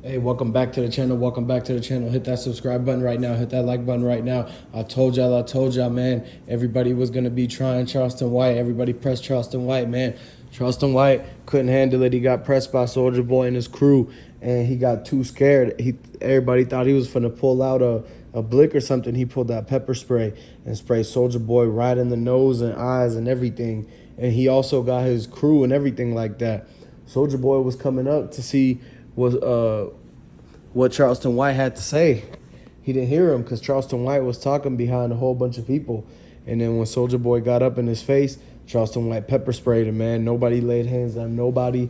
Hey, welcome back to the channel. Welcome back to the channel. Hit that subscribe button right now. Hit that like button right now. I told y'all, man. Everybody was going to be trying Charleston White. Everybody pressed Charleston White, man. Charleston White couldn't handle it. He got pressed by Soulja Boy and his crew, and he got too scared. Everybody thought he was finna pull out a blick or something. He pulled that pepper spray and sprayed Soulja Boy right in the nose and eyes and everything. And he also got his crew and everything like that. Soulja Boy was coming up to see what Charleston White had to say. He didn't hear him because Charleston White was talking behind a whole bunch of people. And then when Soulja Boy got up in his face, Charleston White pepper sprayed him, man. Nobody laid hands on nobody.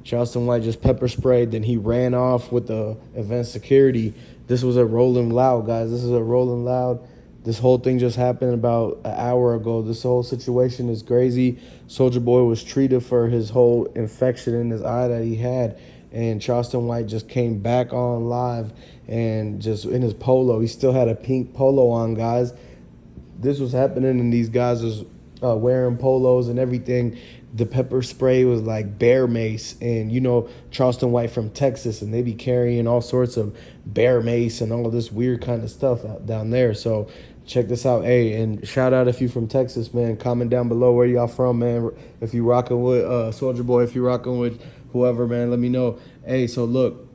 Charleston White just pepper sprayed. Then he ran off with the event security. This was a Rolling Loud, guys. This is a Rolling Loud. This whole thing just happened about an hour ago. This whole situation is crazy. Soulja Boy was treated for his whole infection in his eye that he had. And Charleston White just came back on live and just in his polo. He still had a pink polo on, guys. This was happening, and these guys was wearing polos and everything. The pepper spray was like bear mace, and you know Charleston White from Texas, and they be carrying all sorts of bear mace and all this weird kind of stuff out down there. So check this out, hey, and shout out if you from Texas, man. Comment down below where y'all from, man. If you rocking with Soulja Boy, if you rocking with whoever, man, let me know. Hey, so look,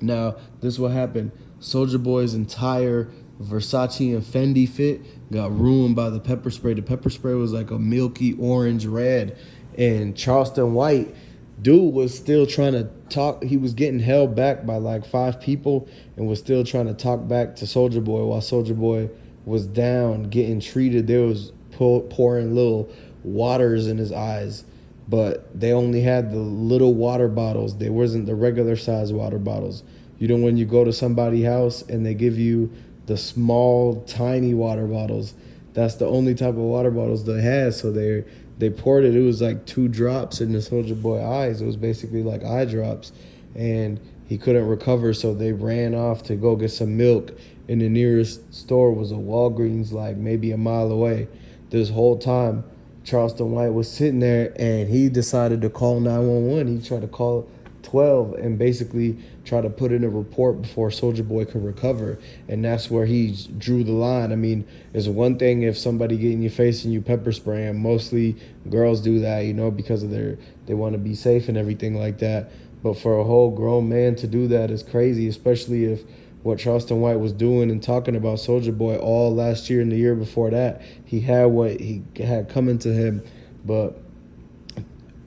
now this what happened. Soulja Boy's entire Versace and Fendi fit got ruined by the pepper spray. The pepper spray was like a milky orange red, and Charleston White, dude, was still trying to talk. He was getting held back by like 5 people and was still trying to talk back to Soulja Boy while Soulja Boy was down getting treated. There was pouring little waters in his eyes, but they only had the little water bottles. They wasn't the regular size water bottles. You know, when you go to somebody's house and they give you the small, tiny water bottles, that's the only type of water bottles they had. So they poured it. It was like 2 drops in the Soulja Boy eyes. It was basically like eye drops, and he couldn't recover. So they ran off to go get some milk. And the nearest store was a Walgreens, like maybe a mile away. This whole time, Charleston White was sitting there, and he decided to call 911. He tried to call 12 and basically try to put in a report before Soulja Boy could recover. And that's where he drew the line. I mean, it's one thing if somebody get in your face and you pepper spray them. Mostly girls do that, you know, because of they want to be safe and everything like that. But for a whole grown man to do that is crazy, especially if what Charleston White was doing and talking about Soulja Boy all last year and the year before that, he had what he had coming to him. But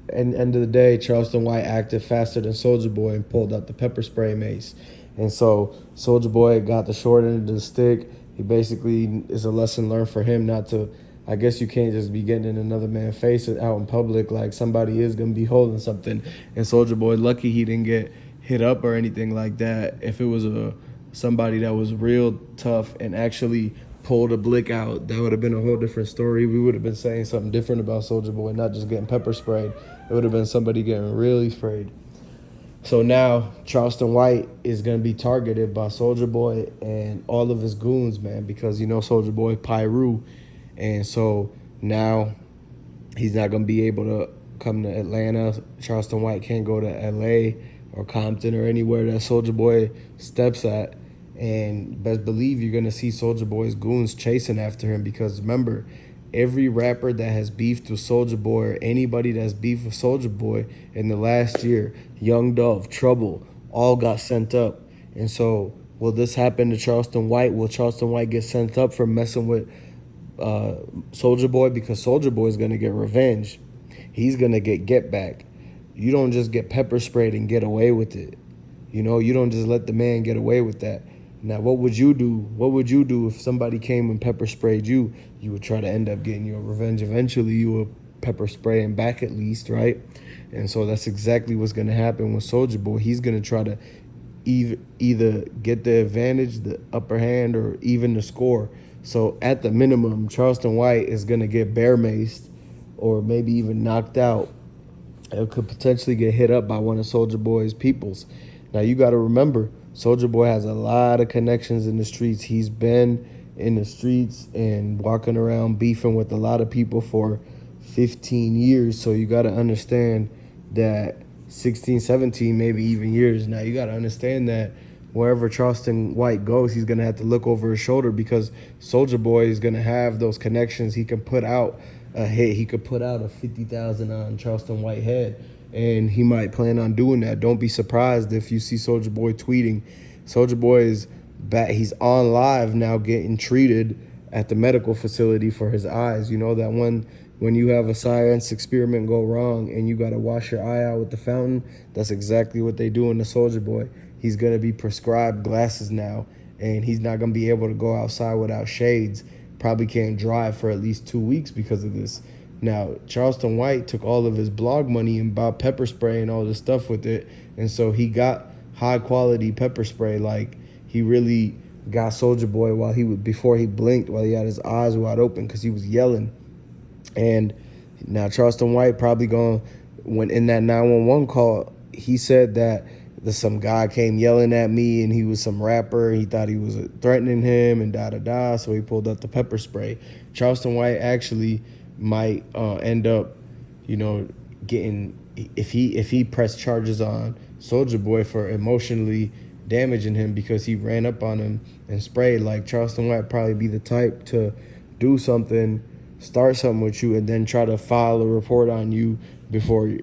at the end of the day, Charleston White acted faster than Soulja Boy and pulled out the pepper spray mace. And so Soulja Boy got the short end of the stick. He basically is a lesson learned for him not to. I guess you can't just be getting in another man's face out in public. Like, somebody is gonna be holding something. And Soulja Boy, lucky he didn't get hit up or anything like that. If it was somebody that was real tough and actually pulled a blick out, that would have been a whole different story. We would have been saying something different about Soulja Boy, not just getting pepper sprayed. It would have been somebody getting really sprayed. So now Charleston White is going to be targeted by Soulja Boy and all of his goons, man, because you know Soulja Boy Pyru. And so now he's not going to be able to come to Atlanta. Charleston White can't go to LA or Compton or anywhere that Soulja Boy steps at. And best believe you're going to see Soulja Boy's goons chasing after him, because remember, every rapper that has beefed with Soulja Boy or anybody that's beefed with Soulja Boy in the last year, Young Dolph, Trouble, all got sent up. And so will this happen to Charleston White? Will Charleston White get sent up for messing with Soulja Boy? Because Soulja Boy is going to get revenge. He's going to get back. You don't just get pepper sprayed and get away with it. You know, you don't just let the man get away with that. Now, what would you do? What would you do if somebody came and pepper sprayed you? You would try to end up getting your revenge. Eventually, you would pepper spray him back at least, right? And so that's exactly what's going to happen with Soulja Boy. He's going to try to either get the advantage, the upper hand, or even the score. So at the minimum, Charleston White is going to get bear maced or maybe even knocked out. It could potentially get hit up by one of Soulja Boy's peoples. Now, you got to remember, Soulja Boy has a lot of connections in the streets. He's been in the streets and walking around beefing with a lot of people for 15 years. So you got to understand that 16, 17, maybe even years. Now you got to understand that wherever Charleston White goes, he's going to have to look over his shoulder because Soulja Boy is going to have those connections. He can put out a hit. He could put out a 50,000 on Charleston White head, and he might plan on doing that. Don't be surprised if you see Soulja Boy tweeting. Soulja Boy is back. He's on live now getting treated at the medical facility for his eyes. You know that one when you have a science experiment go wrong and you got to wash your eye out with the fountain, that's exactly what they do in the Soulja Boy. He's going to be prescribed glasses now, and he's not going to be able to go outside without shades. Probably can't drive for at least 2 weeks because of this. Now, Charleston White took all of his blog money and bought pepper spray and all this stuff with it, and so he got high quality pepper spray. Like, he really got Soulja Boy before he blinked, while he had his eyes wide open because he was yelling. And now Charleston White probably when in that 911 call, he said that some guy came yelling at me and he was some rapper. He thought he was threatening him and da-da-da, so he pulled out the pepper spray. Charleston White actually might end up, getting, if he pressed charges on Soulja Boy for emotionally damaging him because he ran up on him and sprayed. Like, Charleston White probably be the type to do something, start something with you, and then try to file a report on you before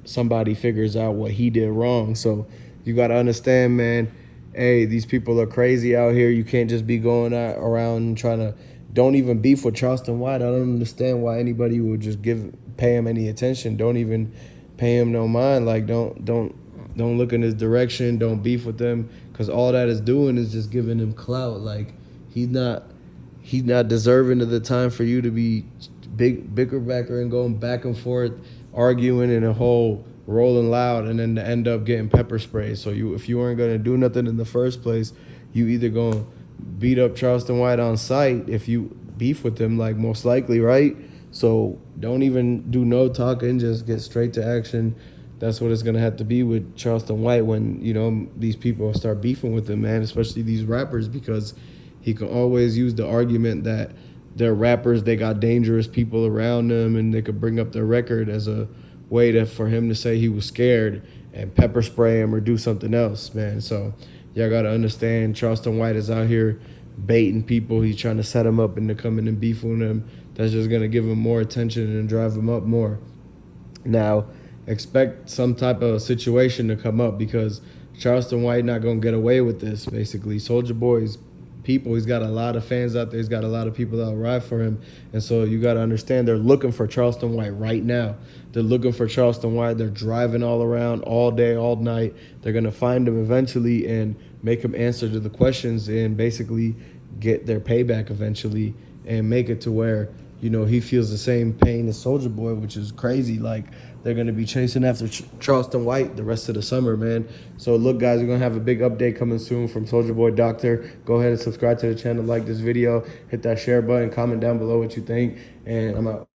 somebody figures out what he did wrong. So you got to understand, man, hey, these people are crazy out here. You can't just be going around trying to, don't even beef with Charleston White. I don't understand why anybody would just pay him any attention. Don't even pay him no mind. Like, don't look in his direction. Don't beef with him, because all that is doing is just giving him clout. Like, he's not deserving of the time for you to be bicker and going back and forth, arguing in a whole rolling loud, and then to end up getting pepper spray. So if you weren't gonna do nothing in the first place, you either gonna beat up Charleston White on sight if you beef with him, like, most likely, right? So don't even do no talking, just get straight to action. That's what it's gonna have to be with Charleston White when these people start beefing with him, man, especially these rappers, because he can always use the argument that they're rappers, they got dangerous people around them, and they could bring up their record as a way for him to say he was scared and pepper spray him or do something else, man. So y'all got to understand, Charleston White is out here baiting people. He's trying to set them up into coming and beefing with him. That's just going to give him more attention and drive him up more. Now, expect some type of situation to come up, because Charleston White not going to get away with this, basically. Soulja Boy's people, he's got a lot of fans out there. He's got a lot of people that will ride for him. And so you got to understand, they're looking for Charleston White right now. They're looking for Charleston White. They're driving all around all day, all night. They're going to find him eventually and make him answer to the questions and basically get their payback eventually and make it to where, he feels the same pain as Soulja Boy, which is crazy. Like, they're going to be chasing after Charleston White the rest of the summer, man. So, look, guys, we're going to have a big update coming soon from Soulja Boy Doctor. Go ahead and subscribe to the channel, like this video, hit that share button, comment down below what you think, and I'm out.